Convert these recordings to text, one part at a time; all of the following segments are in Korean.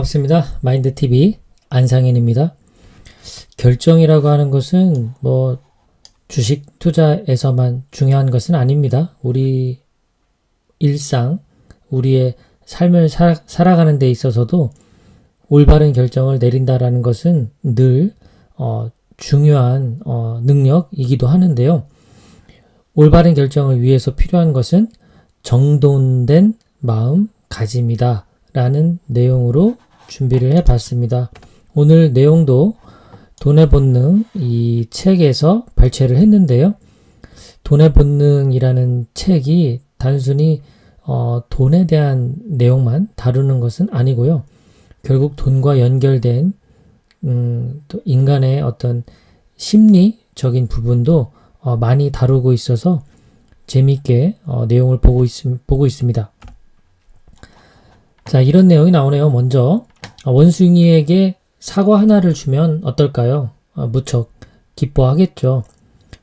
반갑습니다. 마인드TV 안상인입니다. 결정이라고 하는 것은 주식 투자에서만 중요한 것은 아닙니다. 우리 일상, 우리의 삶을 살아가는 데 있어서도 올바른 결정을 내린다라는 것은 늘 중요한 능력이기도 하는데요. 올바른 결정을 위해서 필요한 것은 정돈된 마음가짐이다 라는 내용으로 준비를 해봤습니다. 오늘 내용도 돈의 본능 이 책에서 발췌를 했는데요. 돈의 본능이라는 책이 단순히 돈에 대한 내용만 다루는 것은 아니고요. 결국 돈과 연결된 또 인간의 어떤 심리적인 부분도 많이 다루고 있어서 재미있게 내용을 보고 있습니다. 자, 이런 내용이 나오네요. 먼저 원숭이에게 사과 하나를 주면 어떨까요? 무척 기뻐하겠죠.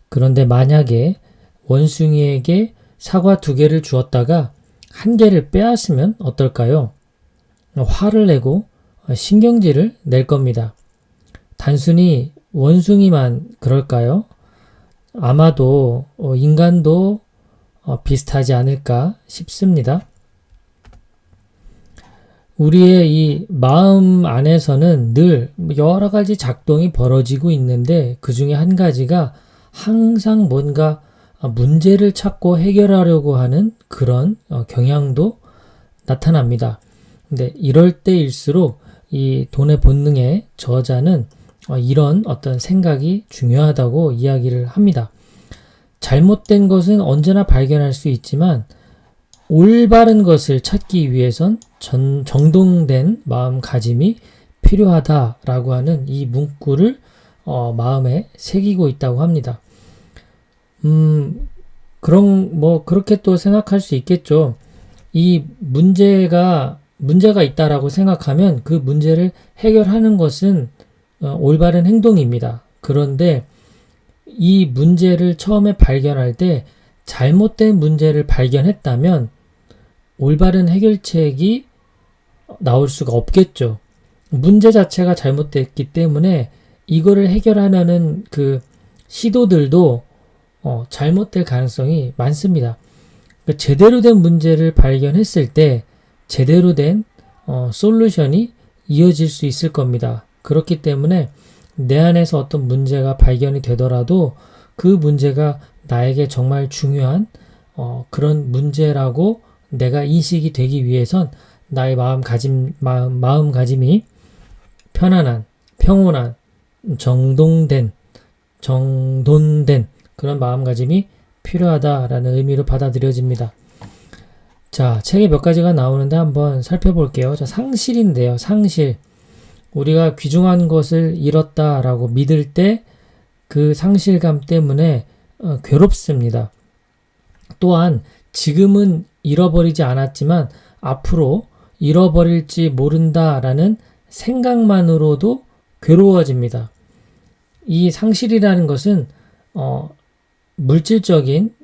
그런데 만약에 원숭이에게 사과 2개를 주었다가 1개를 빼앗으면 어떨까요? 화를 내고 신경질을 낼 겁니다. 단순히 원숭이만 그럴까요? 아마도 인간도 비슷하지 않을까 싶습니다. 우리의 이 마음 안에서는 늘 여러 가지 작동이 벌어지고 있는데 그 중에 한 가지가 항상 뭔가 문제를 찾고 해결하려고 하는 그런 경향도 나타납니다. 근데 이럴 때일수록 이 돈의 본능의 저자는 이런 어떤 생각이 중요하다고 이야기를 합니다. 잘못된 것은 언제나 발견할 수 있지만 올바른 것을 찾기 위해선 정돈된 마음가짐이 필요하다라고 하는 이 문구를 마음에 새기고 있다고 합니다. 그렇게 또 생각할 수 있겠죠. 이 문제가 있다라고 생각하면 그 문제를 해결하는 것은 올바른 행동입니다. 그런데 이 문제를 처음에 발견할 때 잘못된 문제를 발견했다면 올바른 해결책이 나올 수가 없겠죠. 문제 자체가 잘못됐기 때문에 이거를 해결하려는 그 시도들도 잘못될 가능성이 많습니다. 그러니까 제대로 된 문제를 발견했을 때 제대로 된 솔루션이 이어질 수 있을 겁니다. 그렇기 때문에 내 안에서 어떤 문제가 발견이 되더라도 그 문제가 나에게 정말 중요한 그런 문제라고 내가 인식이 되기 위해선 나의 마음가짐이 편안한, 평온한, 정돈된 그런 마음가짐이 필요하다라는 의미로 받아들여집니다. 자, 책에 몇 가지가 나오는데 한번 살펴볼게요. 자, 상실인데요. 상실. 우리가 귀중한 것을 잃었다라고 믿을 때 그 상실감 때문에 괴롭습니다. 또한 지금은 잃어버리지 않았지만 앞으로 잃어버릴지 모른다라는 생각만으로도 괴로워집니다. 이 상실이라는 것은 물질적인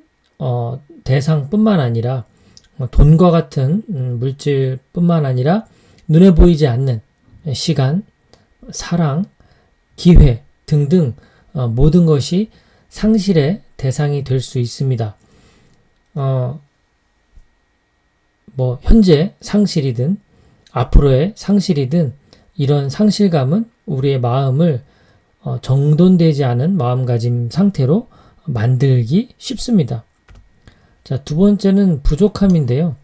대상뿐만 아니라 돈과 같은 물질뿐만 아니라 눈에 보이지 않는 시간, 사랑, 기회 등등 모든 것이 상실의 대상이 될 수 있습니다. 현재 상실이든 앞으로의 상실이든 이런 상실감은 우리의 마음을 정돈되지 않은 마음가짐 상태로 만들기 쉽습니다. 자, 2번째는 부족함인데요.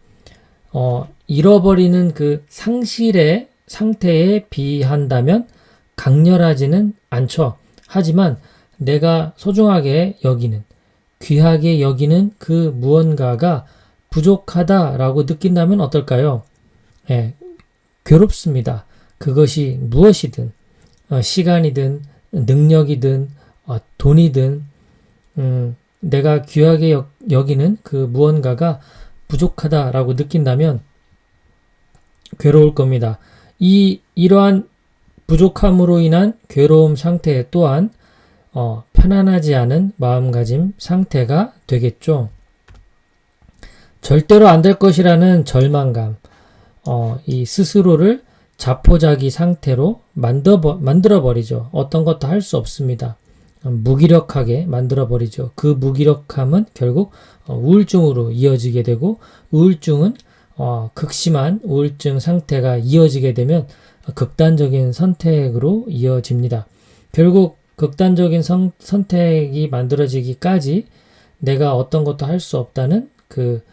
잃어버리는 그 상실의 상태에 비한다면 강렬하지는 않죠. 하지만 내가 소중하게 여기는, 귀하게 여기는 그 무언가가 부족하다라고 느낀다면 어떨까요? 괴롭습니다. 그것이 무엇이든, 시간이든, 능력이든, 돈이든, 내가 귀하게 여기는 그 무언가가 부족하다라고 느낀다면 괴로울 겁니다. 이러한 부족함으로 인한 괴로움 상태 또한 편안하지 않은 마음가짐 상태가 되겠죠. 절대로 안 될 것이라는 절망감, 이 스스로를 자포자기 상태로 만들어버리죠. 어떤 것도 할 수 없습니다. 무기력하게 만들어버리죠. 그 무기력함은 결국 우울증으로 이어지게 되고, 우울증은 극심한 우울증 상태가 이어지게 되면 극단적인 선택으로 이어집니다. 결국 극단적인 선택이 만들어지기까지 내가 어떤 것도 할 수 없다는 그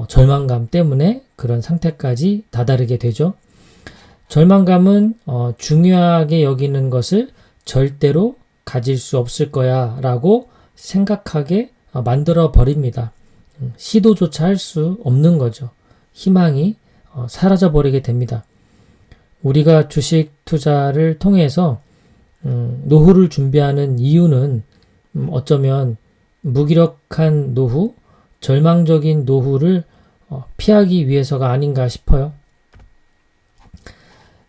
절망감 때문에 그런 상태까지 다다르게 되죠. 절망감은 중요하게 여기는 것을 절대로 가질 수 없을 거야 라고 생각하게 만들어 버립니다. 시도조차 할 수 없는 거죠. 희망이 사라져 버리게 됩니다. 우리가 주식 투자를 통해서 노후를 준비하는 이유는 어쩌면 무기력한 노후, 절망적인 노후를 피하기 위해서가 아닌가 싶어요.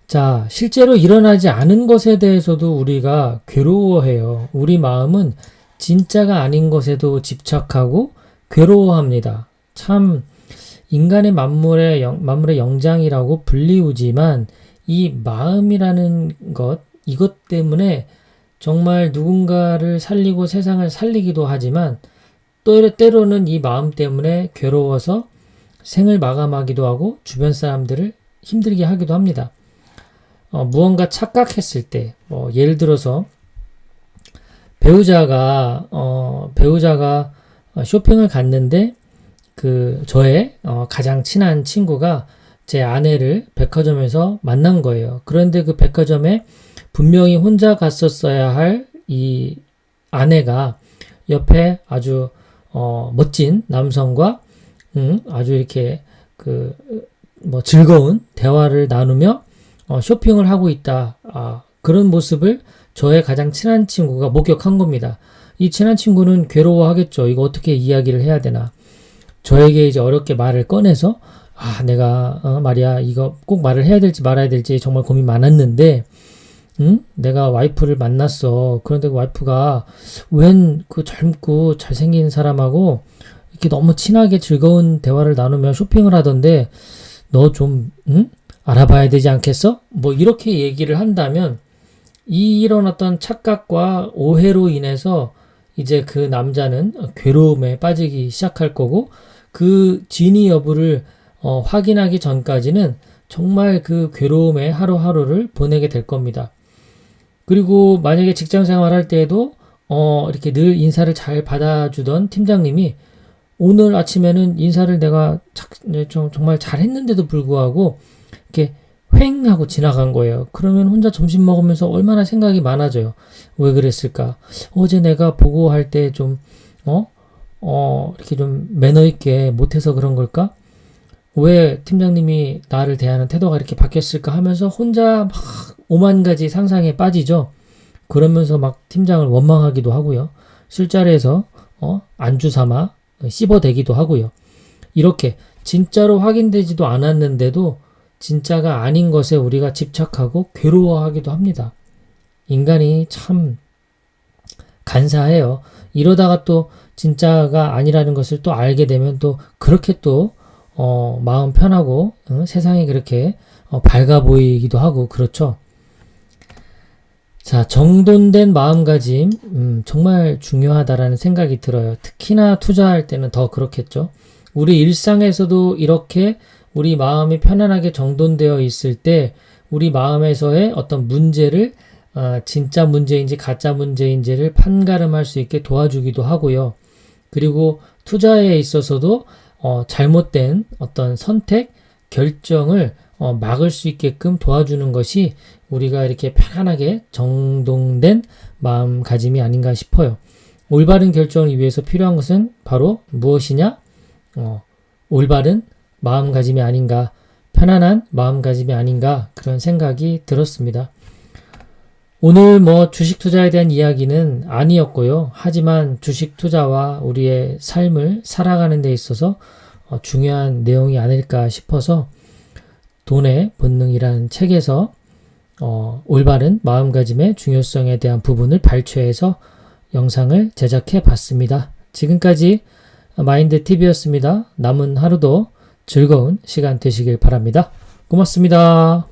자, 실제로 일어나지 않은 것에 대해서도 우리가 괴로워해요. 우리 마음은 진짜가 아닌 것에도 집착하고 괴로워합니다. 참 인간의 만물의 영장이라고 불리우지만 이 마음이라는 것, 이것 때문에 정말 누군가를 살리고 세상을 살리기도 하지만 때로는 이 마음 때문에 괴로워서 생을 마감하기도 하고 주변 사람들을 힘들게 하기도 합니다. 무언가 착각했을 때, 예를 들어서 배우자가 쇼핑을 갔는데 저의 가장 친한 친구가 제 아내를 백화점에서 만난 거예요. 그런데 그 백화점에 분명히 혼자 갔었어야 할 이 아내가 옆에 아주 멋진 남성과 아주 이렇게 즐거운 대화를 나누며 쇼핑을 하고 있다. 그런 모습을 저의 가장 친한 친구가 목격한 겁니다. 이 친한 친구는 괴로워하겠죠. 이거 어떻게 이야기를 해야 되나. 저에게 이제 어렵게 말을 꺼내서 내가 말이야 이거 꼭 말을 해야 될지 말아야 될지 정말 고민 많았는데 내가 와이프를 만났어. 그런데 그 와이프가 웬 그 젊고 잘생긴 사람하고 이렇게 너무 친하게 즐거운 대화를 나누며 쇼핑을 하던데 너 좀 알아봐야 되지 않겠어? 이렇게 얘기를 한다면 이런 어떤 착각과 오해로 인해서 이제 그 남자는 괴로움에 빠지기 시작할 거고 그 진위 여부를 확인하기 전까지는 정말 그 괴로움의 하루하루를 보내게 될 겁니다. 그리고 만약에 직장 생활할 때에도 이렇게 늘 인사를 잘 받아주던 팀장님이 오늘 아침에는 인사를 내가 정말 잘했는데도 불구하고 이렇게 휑 하고 지나간 거예요. 그러면 혼자 점심 먹으면서 얼마나 생각이 많아져요. 왜 그랬을까? 어제 내가 보고할 때 좀 이렇게 좀 매너 있게 못해서 그런 걸까? 왜 팀장님이 나를 대하는 태도가 이렇게 바뀌었을까 하면서 혼자 막 오만 가지 상상에 빠지죠. 그러면서 막 팀장을 원망하기도 하고요. 술자리에서 안주 삼아 씹어대기도 하고요. 이렇게 진짜로 확인되지도 않았는데도 진짜가 아닌 것에 우리가 집착하고 괴로워하기도 합니다. 인간이 참 간사해요. 이러다가 또 진짜가 아니라는 것을 또 알게 되면 또 그렇게 또 마음 편하고 세상이 그렇게 밝아 보이기도 하고 그렇죠. 자, 정돈된 마음가짐 정말 중요하다라는 생각이 들어요. 특히나 투자할 때는 더 그렇겠죠. 우리 일상에서도 이렇게 우리 마음이 편안하게 정돈되어 있을 때 우리 마음에서의 어떤 문제를 진짜 문제인지 가짜 문제인지를 판가름할 수 있게 도와주기도 하고요. 그리고 투자에 있어서도 잘못된 어떤 선택, 결정을 막을 수 있게끔 도와주는 것이 우리가 이렇게 편안하게 정돈된 마음가짐이 아닌가 싶어요. 올바른 결정을 위해서 필요한 것은 바로 무엇이냐? 올바른 마음가짐이 아닌가, 편안한 마음가짐이 아닌가 그런 생각이 들었습니다. 오늘 주식 투자에 대한 이야기는 아니었고요. 하지만 주식 투자와 우리의 삶을 살아가는 데 있어서 중요한 내용이 아닐까 싶어서 돈의 본능이라는 책에서 올바른 마음가짐의 중요성에 대한 부분을 발췌해서 영상을 제작해 봤습니다. 지금까지 마인드TV였습니다. 남은 하루도 즐거운 시간 되시길 바랍니다. 고맙습니다.